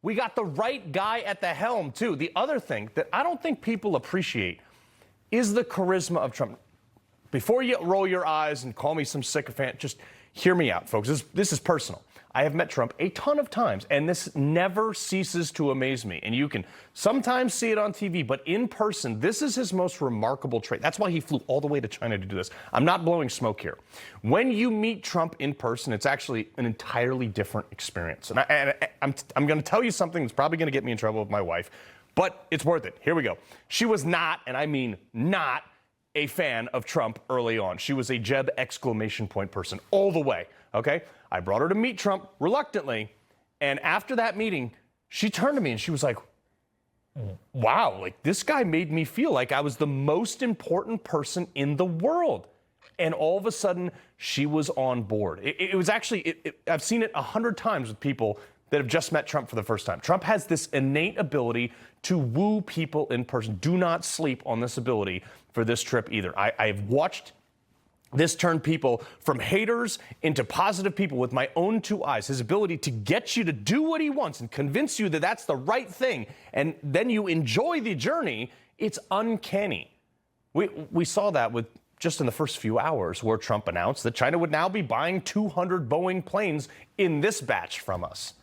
We got the right guy at the helm, too. The other thing that I don't think people appreciate is the charisma of Trump. Before you roll your eyes and call me some sycophant, just hear me out, folks. This is personal. I have met Trump a ton of times, and this never ceases to amaze me. And you can sometimes see it on TV, but in person, this is his most remarkable trait. That's why he flew all the way to China to do this. I'm not blowing smoke here. When you meet Trump in person, it's actually an entirely different experience. And I'm going to tell you something that's probably going to get me in trouble with my wife, but it's worth it. Here we go. She was not, and I mean not, a fan of Trump early on. She was a Jeb exclamation point person all the way, okay? I brought her to meet Trump reluctantly, and after that meeting, she turned to me and she was like, wow, like this guy made me feel like I was the most important person in the world. And all of a sudden, she was on board. It was actually, I've seen it 100 times with people that have just met Trump for the first time. Trump has this innate ability to woo people in person. Do not sleep on this ability for this trip either. I've watched this turn people from haters into positive people with my own two eyes. His ability to get you to do what he wants and convince you that that's the right thing, and then you enjoy the journey, it's uncanny. We saw that with just in the first few hours where Trump announced that China would now be buying 200 Boeing planes in this batch from us.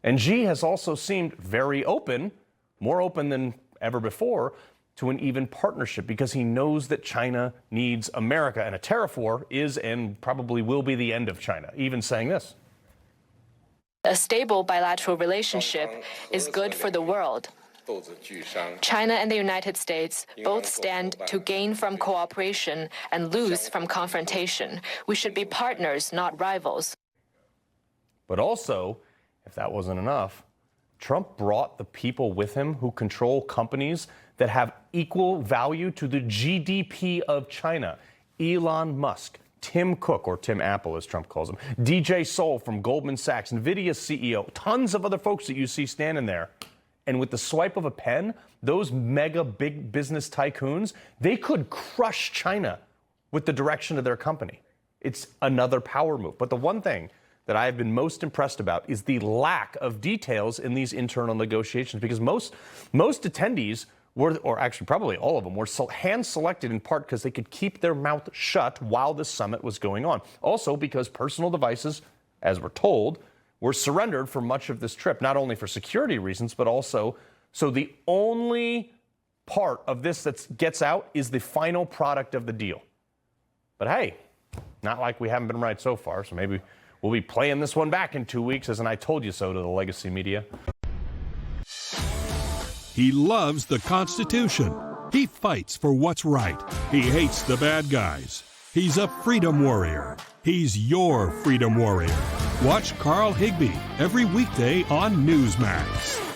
And Xi has also seemed very open, more open than ever before, to an even partnership because he knows that China needs America, and a tariff war is and probably will be the end of China, even saying this. A stable bilateral relationship is good for the world. China and the United States both stand to gain from cooperation and lose from confrontation. We should be partners, not rivals. But also, if that wasn't enough, Trump brought the people with him who control companies that have equal value to the GDP of China. Elon Musk, Tim Cook, or Tim Apple as Trump calls him, DJ Sol from Goldman Sachs, NVIDIA CEO, tons of other folks that you see standing there. And with the swipe of a pen, those mega big business tycoons, they could crush China with the direction of their company. It's another power move. But the one thing that I have been most impressed about is the lack of details in these internal negotiations, because most attendees were, or actually probably all of them, were hand-selected in part because they could keep their mouth shut while the summit was going on. Also because personal devices, as we're told, were surrendered for much of this trip, not only for security reasons, but also so the only part of this that gets out is the final product of the deal. But hey, not like we haven't been right so far, so maybe we'll be playing this one back in 2 weeks as an I told you so to the legacy media. He loves the Constitution. He fights for what's right. He hates the bad guys. He's a freedom warrior. He's your freedom warrior. Watch Carl Higbie every weekday on Newsmax.